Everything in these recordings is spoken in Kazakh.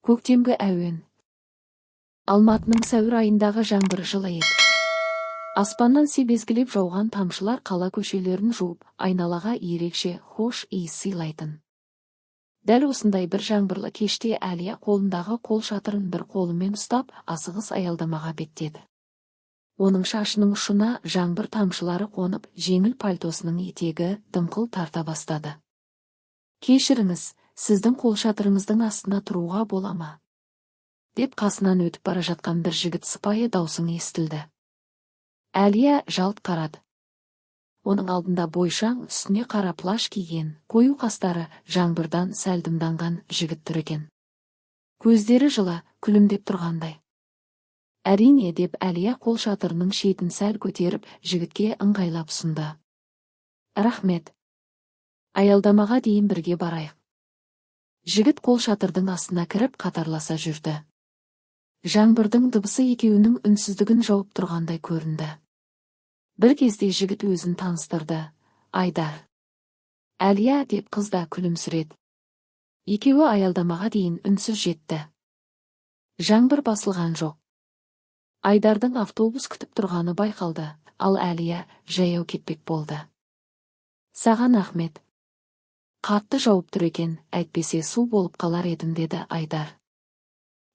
Көктемгі әуен. Алматының сәуір айындағы жаңбыр жылы еді. Аспаннан себезгілеп жауған тамшылар қала көшелерін жуып, айналаға ерекше хош иіс сыйлайтын. Дәл осындай бір жаңбырлы кеште Әлия қолындағы қол шатырын бір қолымен ұстап, асығыс аялдамаға беттеді. Оның шашының ұшына жаңбыр тамшылары қонып, жеңіл пальтосының етегі дымқыл тарта бастады. «Кешіріңіз, сіздің қол шатырыңыздың астына тұруға бола ма?» деп қасынан өтіп бара жатқан бір жігіт сыпайы даусың естілді. Әлия жалт қарады. Оның алдында бойшаң, үстіне қара плащ киген, қою қастары жаңбырдан сәл дымданған жігіт тұр екен. Көздері жылы, күлімдеп тұрғандай. «Әрине», деп Әлия қол шатырының шетін сәл көтеріп, жігітке ыңғайлап ұсынды. «Рахмет. Аялдамаға дейін бірге барайық». Жігіт қол шатырдың астына кіріп қатарласа жүрді. Жаңбырдың дыбысы екеуінің үнсіздігін жауып тұрғандай көрінді. Бір кезде жігіт өзін таныстырды. «Айдар». «Әлия», деп қыз да күлімсіреді. Екеуі аялдамаға дейін үнсіз жетті. Жаңбыр басылған жоқ. Айдардың автобус күтіп тұрғаны байқалды, ал Әлия жаяу кетпек болды. «Саған рахмет. Қатты жауып тұр екен, әйтпесе су болып қалар едім», деді Айдар.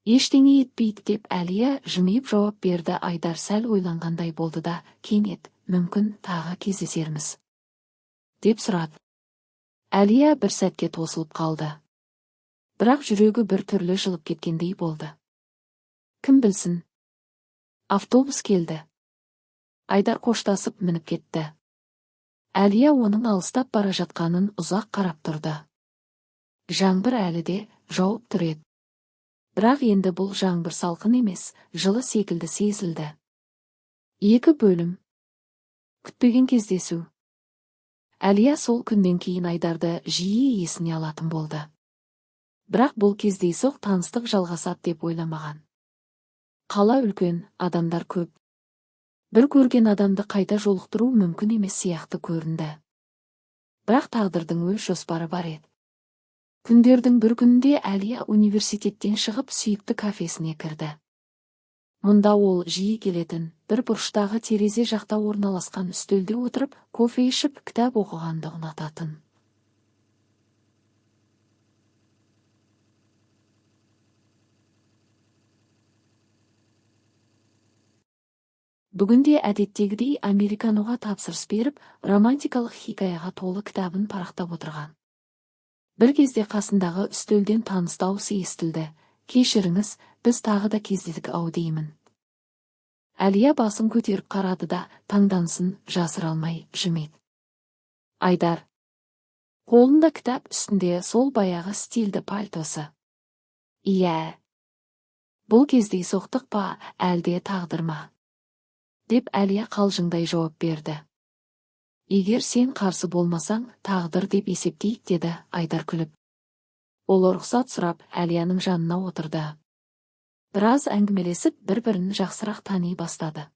«Ештеңе етпейді», деп Әлия жымиып жауап берді. Айдар сәл ойланғандай болды да, кенет, «Мүмкін тағы кездесерміз?» деп сұрады. Әлия бір сәтке тосылып қалды. Бірақ жүрегі бір түрлі жылып кеткендей болды. Кім білсін? Автобус келді. Айдар қоштасып мініп кетті. Әлия оның алыстап бара жатқанын ұзақ қарап тұрды. Жаңбыр әлі де жауып тұр еді. Бірақ енді бұл жаңбыр салқын емес, жылы секілді сезілді. 2 бөлім. Күтпеген кездесу. Әлия сол күннен кейін Айдарды жиі есіне алатын болды. Бірақ бұл кездейсоқ таныстық жалғасады деп ойламаған. Қала үлкен, адамдар көп. Бір көрген адамды қайта жолықтыру мүмкін емес сияқты көрінді. Бірақ тағдырдың өз жоспары бар еді. Күндердің бір күнінде Әлия университеттен шығып сүйікті кафесіне кірді. Мұнда ол жиі келетін, бір бұрыштағы терезе жақта орналасқан үстелде отырып, кофе ішіп, кітап оқығанды ұнататын. Бүгінде әдеттегідей американоға тапсырыс беріп, романтикалық хикаяға толы кітабын парақтап отырған. Бір кезде қасындағы үстелден таныс дауысы естілді. «Кешіріңіз, біз тағы да кездестік-ау деймін». Әлия басын көтеріп қарады да, таңданысын жасыра алмай жымиды. Айдар. Қолында кітап, үстінде сол баяғы стильді пальтосы. «Иә. Бұл кездейсоқтық па, әлде тағдыр ма?» деп Әлия қалжыңдай жауап берді. «Егер сен қарсы болмасаң, тағдыр деп есептейік», деді Айдар күліп. Ол рұқсат сұрап, Әлияның жанына отырды. Біраз әңгімелесіп, бір-бірін жақсырақ тани бастады.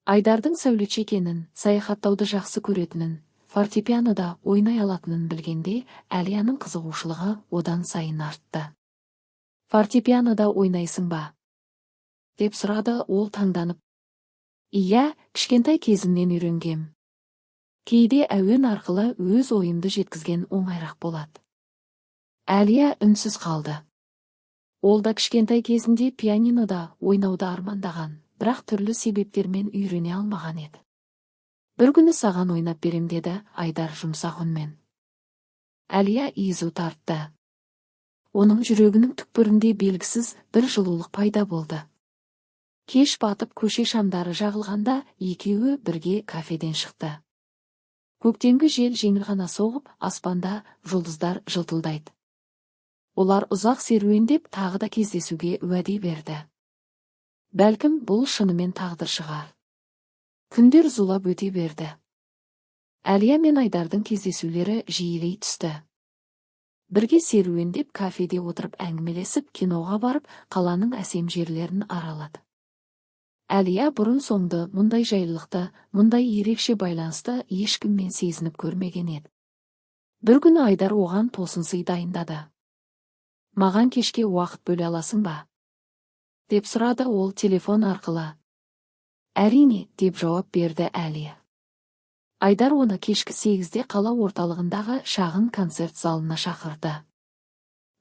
Айдардың сәулетші екенін, саяхаттауды жақсы көретінін, фортепианода ойнай алатынын білгенде, Әлияның қызығушылығы одан сайын артты. «Фортепианода ойнайсың ба?» деп сұрады ол таңданып. «Иә, кішкентай кезімнен үйренгем. Кейде әуен арқылы өз ойымды жеткізген оңайрақ болады». Әлия үнсіз қалды. Ол да кішкентай кезінде пианинода ойнауды армандаған, бірақ түрлі себептермен үйрене алмаған еді. «Бір күні саған ойнап берем», деді Айдар жұмсақ үнмен. Әлия езу тартты. Оның жүрегінің түкпірінде белгісіз бір жылулық пайда болды. Кеш батып көше шамдары жағылғанда екеуі бірге кафеден шықты. Көктемгі жел жеңіл ғана соғып, аспанда жұлдыздар жылтылдайды. Олар ұзақ серуендеп тағы да кездесуге уәде берді. Бәлкім бұл шынымен тағдыр шығар. Күндер зулап өте берді. Әлия мен Айдардың кездесулері жиілей түсті. Бірге серуендеп кафеде отырып әңгімелесіп, киноға барып, қаланың әсем жерлерін аралады. Әлия бұрын соңды мұндай жайлылықты, мұндай ерекше байланысты ешкіммен сезініп көрмеген еді. Бір күні Айдар оған тосын сый дайындады. Маған кешке уақыт бөле аласың ба? Деп сұрады ол телефон арқылы. Әрине, деп жауап берді Әлия. Айдар оны кешкі 8-де қала орталығындағы шағын концерт залына шақырды.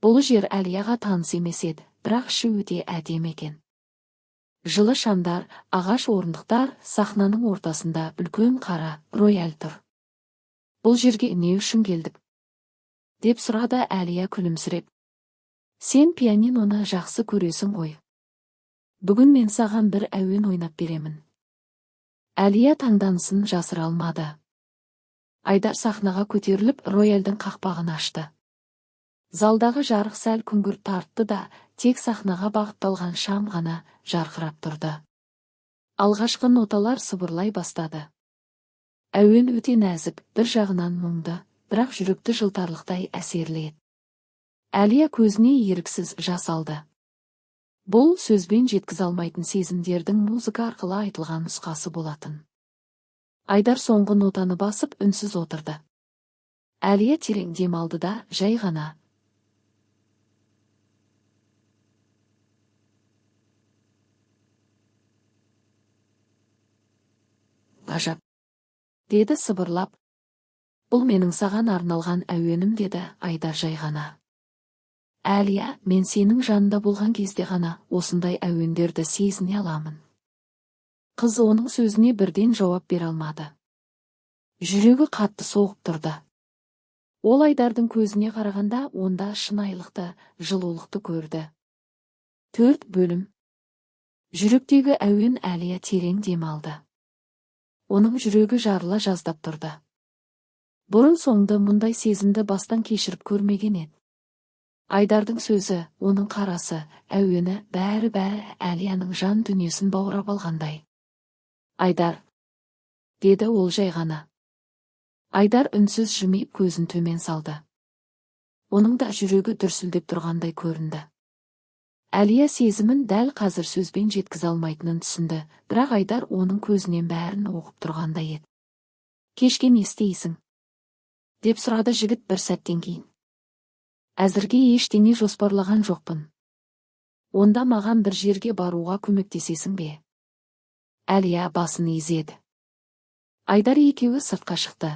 Бұл жер Әлияға таныс емес еді, бірақ іші өте әдемі екен. Жылы шамдар, ағаш орындықтар, сахнаның ортасында үлкен қара рояль тұр. Бұл жерге не үшін келдік? Деп сұрады Әлия күлімсіреп. Сен пианиноны жақсы көресің ғой. Бүгін мен саған бір әуен ойнап беремін. Әлия таңданысын жасыра алмады. Айдар сахнаға көтеріліп, рояльдің қақпағын ашты. Залдағы жарық сәл күңгірт тартты да, тек сахнаға бағытталған шам ғана жарқырап тұрды. Алғашқы ноталар сыбырлай бастады. Әуен өте нәзік, бір жағынан мұңды, бірақ жүректі жылтарлықтай әсерлі еді. Әлия көзіне еріксіз жас алды. Бұл сөзбен жеткізе алмайтын сезімдердің музыка арқылы айтылған нұсқасы болатын. Айдар соңғы нотаны басып үнсіз отырды. Әлия терең дем алды да, жай ғана. Ғажап, деді сыбырлап. Бұл менің саған арналған әуенім, деді Айдар жай ғана. Әлия, мен сенің жанында болған кезде ғана осындай әуендерді сезіне аламын. Қыз оның сөзіне бірден жауап бере алмады. Жүрегі қатты соғып тұрды. Ол Айдардың көзіне қарағанда онда шынайылықты, жылулықты көрді. 4 бөлім. Жүректегі әуен. Әлия терең дем алды. Оның жүрегі жарыла жаздап тұрды. Бұрын соңды мұндай сезімді бастан кешіріп көрмеген еді. Айдардың сөзі, оның қарасы, әуені, бәрі Әлияның жан дүниесін баурап алғандай. Айдар, деді ол жай ғана. Айдар үнсіз жымиып көзін төмен салды. Оның да жүрегі дүрсілдеп тұрғандай көрінді. Әлия сезімін дәл қазір сөзбен жеткізе алмайтынын түсінді, бірақ Айдар оның көзінен бәрін оқып тұрғандай еді. Кешке не істейсің? Деп сұрады жігіт бір сәттен кейін. Әзірге ештеңе жоспарлаған жоқпын. Онда маған бір жерге баруға көмектесесің бе? Әлия басын изеді. Айдар екеуі сыртқа шықты.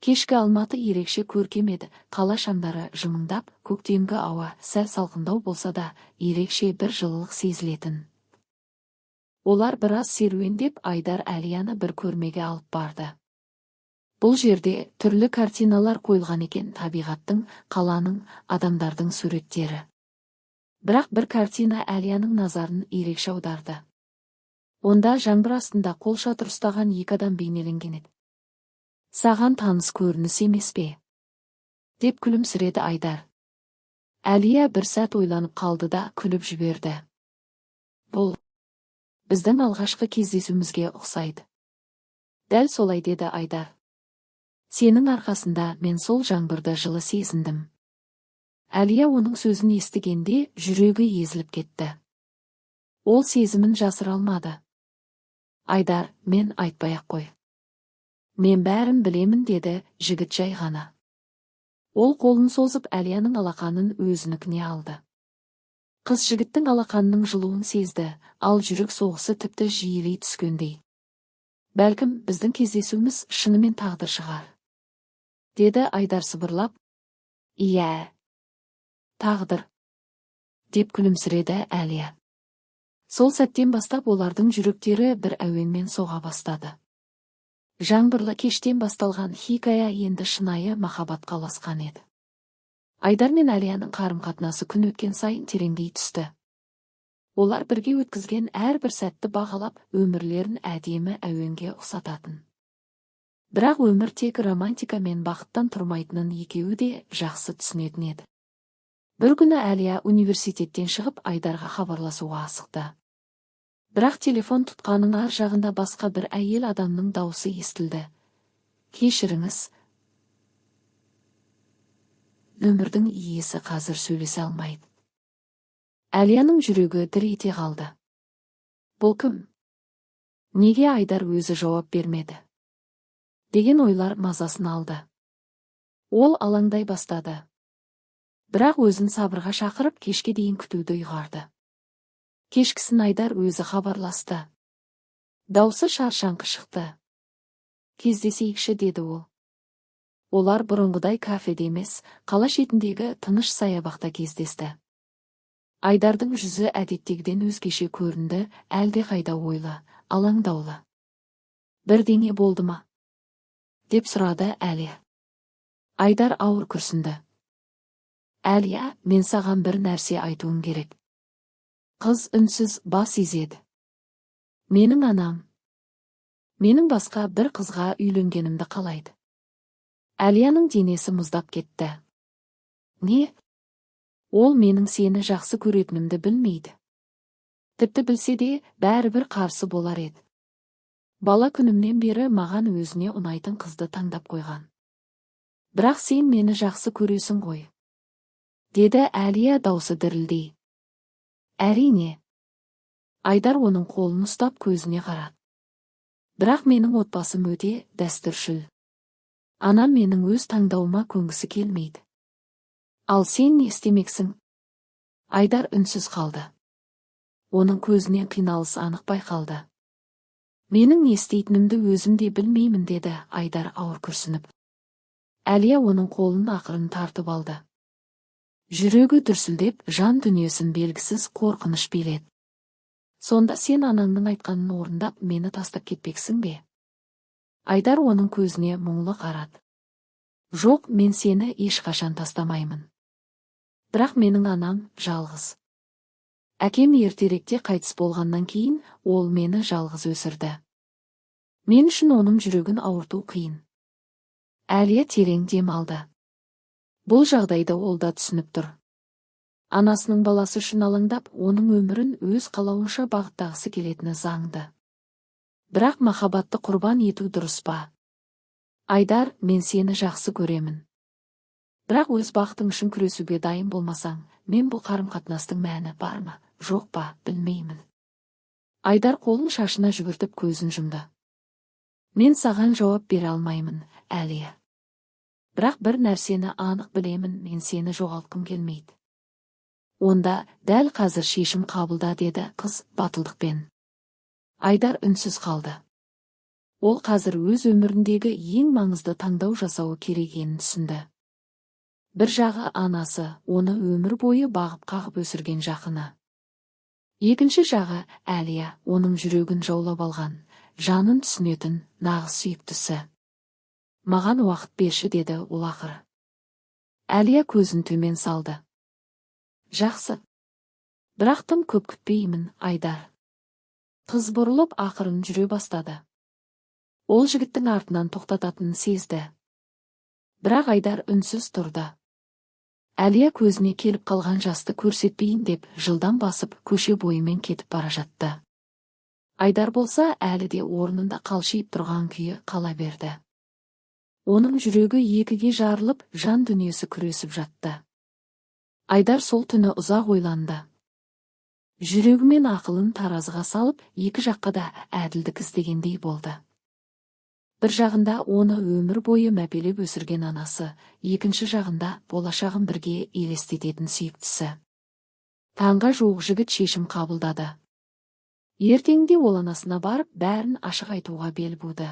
Кешкі Алматы ерекше көркем еді, қала шамдары жымыңдап, көктемгі ауа сәл салқындау болса да, ерекше бір жылылық сезілетін. Олар біраз серуендеп, Айдар Әлияны бір көрмеге алып барды. Бұл жерде түрлі картиналар қойылған екен, табиғаттың, қаланың, адамдардың суреттері. Бірақ бір картина Әлияның назарын ерекше аударды. Онда жаңбыр астында қол шатыр ұстаған 2 адам бейнеленген еді. Саған таныс көрініс емес пе? Деп күлімсіреді Айдар. Әлия бір сәт ойланып қалды да күліп жіберді. Бұл біздің алғашқы кездесуімізге ұқсайды. Дәл солай, деді Айдар. Сенің арқасында мен сол жаңбырды жылы сезіндім. Әлия оның сөзін естігенде жүрегі езіліп кетті. Ол сезімін жасыра алмады. Айдар, мен айтпай-ақ қой. Мен бәрін білемін, деді жігіт жай ғана. Ол қолын созып Әлияның алақанын өзінікіне алды. Қыз жігіттің алақанының жылуын сезді, ал жүрек соғысы тіпті жиілей түскендей. Бәлкім, біздің кездесуіміз шынымен тағдыр шығар, деді Айдар сыбырлап. Иә, тағдыр, деп күлімсіреді Әлия. Сол сәттен бастап олардың жүректері бір әуенмен соға бастады. Жаңбырлы кештен басталған хикая енді шынайы махаббатқа ұласқан еді. Айдар мен Әлияның қарым-қатынасы күн өткен сайын тереңдей түсті. Олар бірге өткізген әрбір сәтті бағалап, өмірлерін әдемі әуенге ұқсататын. Бірақ өмір тек романтика мен бақыттан тұрмайтынын екеуі де жақсы түсінетін еді. Бір күні Әлия университеттен шығып Айдарға хабарласуға асықты. Бірақ телефон тұтқаның ар жағында басқа бір әйел адамның дауысы естілді. Кешіріңіз, өмірдің иесі қазір сөйлесе алмайды. Әлияның жүрегі дір ете қалды. Бұл кім? Неге Айдар өзі жауап бермеді? Деген ойлар мазасын алды. Ол алаңдай бастады. Бірақ өзін сабырға шақырып, кешке дейін күтуді ұйғарды. Кешкісін Айдар өзі хабарласты. Даусы шаршаңқы шықты. Кездесейікші, деді ол. Олар бұрынғыдай кафеде емес, қала шетіндегі тыныш саябақта кездесті. Айдардың жүзі әдеттегіден өзгеше көрінді, әлде қайда ойлы, алаңдаулы. Бірдеңе болды ма? Деп сұрады Әлия. Айдар ауыр күрсінді. Әлия, мен саған бір нәрсе айтуым керек. Қыз үнсіз бас изеді. Менің анам. Менің басқа бір қызға үйленгенімді қалайды. Әлияның денесі мұздап кетті. Не? Ол менің сені жақсы көретінімді білмейді. Тіпті білсе де, бәрібір қарсы болар еді. Бала күнімнен бері маған өзіне ұнайтын қызды таңдап қойған. Бірақ сен мені жақсы көресің ғой, деді Әлия даусы дірілдей. Әрине. Айдар оның қолын ұстап көзіне қарады. Бірақ менің отбасым өте дәстүршіл. Анам менің өз таңдауыма көнгісі келмейді. Ал сен не істемексің? Айдар үнсіз қалды. Оның көзінен қиналыс анық байқалды. Менің не істейтінімді өзім де білмеймін, деді Айдар ауыр күрсініп. Әлия оның қолын ақырын тартып алды. Жүрегі дүрсілдеп, жан дүниесін белгісіз қорқыныш биледі. Сонда сен анаңның айтқанын орындап, мені тастап кетпексің бе? Айдар оның көзіне мұңлы қарады. Жоқ, мен сені ешқашан тастамаймын. Бірақ менің анам жалғыз. Әкем ертеректе қайтыс болғаннан кейін, ол мені жалғыз өсірді. Мен үшін оның жүрегін ауырту қиын. Әлия терең дем алды. Бұл жағдайды ол да түсініп тұр. Анасының баласы үшін алаңдап, оның өмірін өз қалауынша бағыттағысы келетіні заңды. Бірақ махаббатты құрбан ету дұрыс па? Айдар, мен сені жақсы көремін. Бірақ өз бақытың үшін күресуге дайын болмасаң, мен бұл қарым-қатынастың мәні бар ма, жоқ па, білмеймін. Айдар қолын шашына жүгіртіп көзін жұмды. Мен саған жауап бере алмаймын, Әлия. Бірақ бір нәрсені анық білемін, мен сені жоғалтқым келмейді. Онда дәл қазір шешім қабылда, деді қыз батылдықпен. Айдар үнсіз қалды. Ол қазір өз өміріндегі ең маңызды таңдау жасауы керегенін түсінді. Бір жағы анасы, оны өмір бойы бағып-қағып өсірген жақыны. Екінші жағы Әлия, оның жүрегін жаулап алған, жанын түсінетін нағыз сүйіктісі. Маған уақыт берші, деді ол ақыры. Әлия көзін төмен салды. Жақсы. Бірақ тым көп күтпеймін, Айдар. Қыз бұрылып ақырын жүре бастады. Ол жігіттің артынан тоқтататынын сезді. Бірақ Айдар үнсіз тұрды. Әлия көзіне келіп қалған жасты көрсетпейін деп жылдан басып көше бойымен кетіп бара жатты. Айдар болса әлі де орнында қалшиып тұрған күйі қала берді. Оның жүрегі екіге жарылып, жан дүниесі күресіп жатты. Айдар сол түні ұзақ ойланды. Жүрегі мен ақылын таразыға салып, екі жаққа да әділдік іздегендей болды. Бір жағында оны өмір бойы мәпелеп өсірген анасы, екінші жағында болашағын бірге елестететін сүйіктісі. Таңға жуық жігіт шешім қабылдады. Ертеңде ол анасына барып, бәрін ашық айтуға бел буды.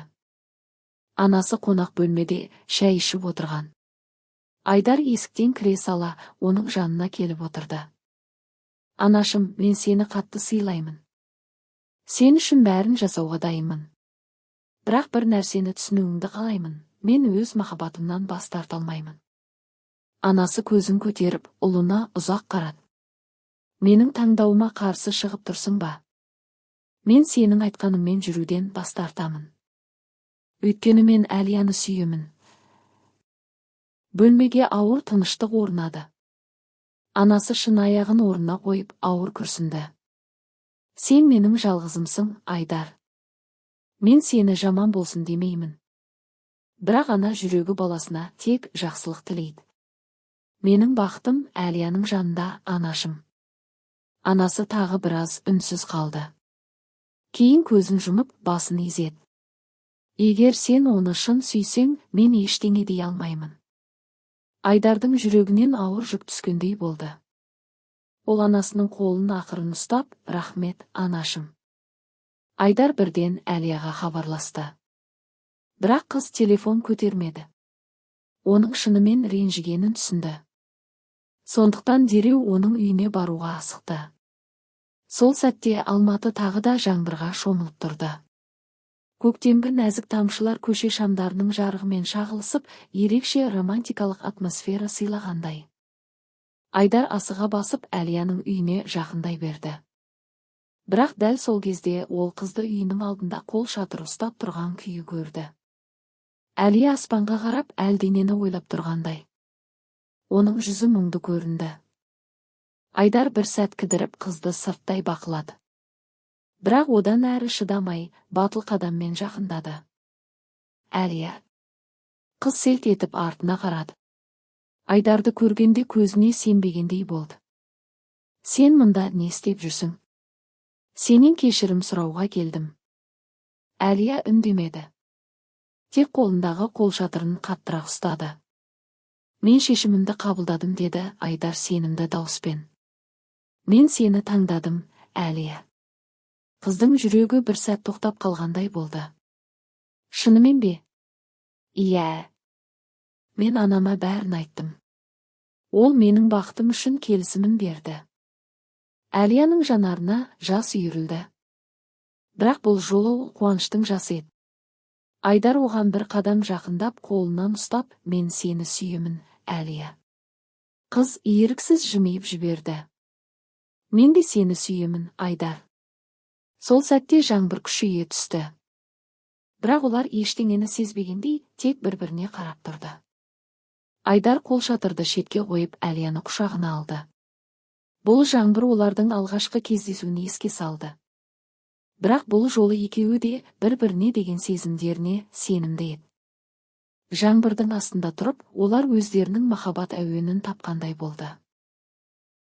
Анасы қонақ бөлмеде шай ішіп отырған. Айдар есіктен кіре сала, оның жанына келіп отырды. Анашым, мен сені қатты сыйлаймын. Сен үшін бәрін жасауға дайынмын. Бірақ бір нәрсені түсінуіңді қалаймын, мен өз махаббатымнан бас тарта алмаймын. Анасы көзін көтеріп, ұлына ұзақ қарады. Менің таңдауыма қарсы шығып тұрсың ба? Мен сенің айтқаныңмен жүруден бас тартамын. Өйткені мен Әлияны сүйемін. Бөлмеге ауыр тыныштық орнады. Анасы шын аяғын орнына қойып, ауыр күрсінді. Сен менің жалғызымсың, Айдар. Мен сені жаман болсын демеймін. Бірақ ана жүрегі баласына тек жақсылық тілейді. Менің бақытым Әлияның жанында, анашым. Анасы тағы біраз үнсіз қалды. Кейін көзін жұмып, басын изеді. Егер сен оны шын сүйсең, мен ештеңе дей алмаймын. Айдардың жүрегінен ауыр жүк түскендей болды. Ол анасының қолын ақырын ұстап, «Рахмет, анашым». Айдар бірден Әлияға хабарласты. Бірақ қыз телефон көтермеді. Оның шынымен ренжігенін түсінді. Сондықтан дереу оның үйіне баруға асықты. Сол сәтте Алматы тағы да жаңбырға шомылып тұрды. Көктемгі нәзік тамшылар көше шамдарының жарығымен шағылысып, ерекше романтикалық атмосфера сыйлағандай. Айдар асыға басып Әлияның үйіне жақындай берді. Бірақ дәл сол кезде ол қызды үйінің алдында қол шатыр ұстап тұрған күйі көрді. Әлия аспанға қарап әлденені ойлап тұрғандай. Оның жүзі мұңды көрінді. Айдар бір сәт кідіріп қызды сырттай бақылады. Бірақ одан әрі шыдамай, батыл қадаммен жақындады. Әлия. Қыз селт етіп артына қарады. Айдарды көргенде көзіне сенбегендей болды. Сен мұнда не істеп жүрсің? Сенен кешірім сұрауға келдім. Әлия үндемеді. Тек қолындағы қолшатырын қаттырақ ұстады. Мен шешімімді қабылдадым, деді Айдар сенімді дауыспен. Мен сені таңдадым, Әлия. Қыздың жүрегі бір сәт тоқтап қалғандай болды. Шынымен бе? Иә. Мен анама бәрін айттым. Ол менің бақытым үшін келісімін берді. Әлияның жанарына жас үйірілді. Бірақ бұл жолы ол қуаныштың жасы еді. Айдар оған бір қадам жақындап қолынан ұстап, мен сені сүйемін, Әлия. Қыз еріксіз жымиып жіберді. Мен де сені сүйемін, Айдар. Сол сәтте жаңбыр күшейе түсті. Бірақ олар ештеңені сезбегендей тек бір-біріне қарап тұрды. Айдар қолшатырды шетке қойып Әлияны құшағына алды. Бұл жаңбыр олардың алғашқы кездесуін еске салды. Бірақ бұл жолы екеуі де бір-біріне деген сезімдеріне сенімді еді. Жаңбырдың астында тұрып, олар өздерінің махаббат әуенін тапқандай болды.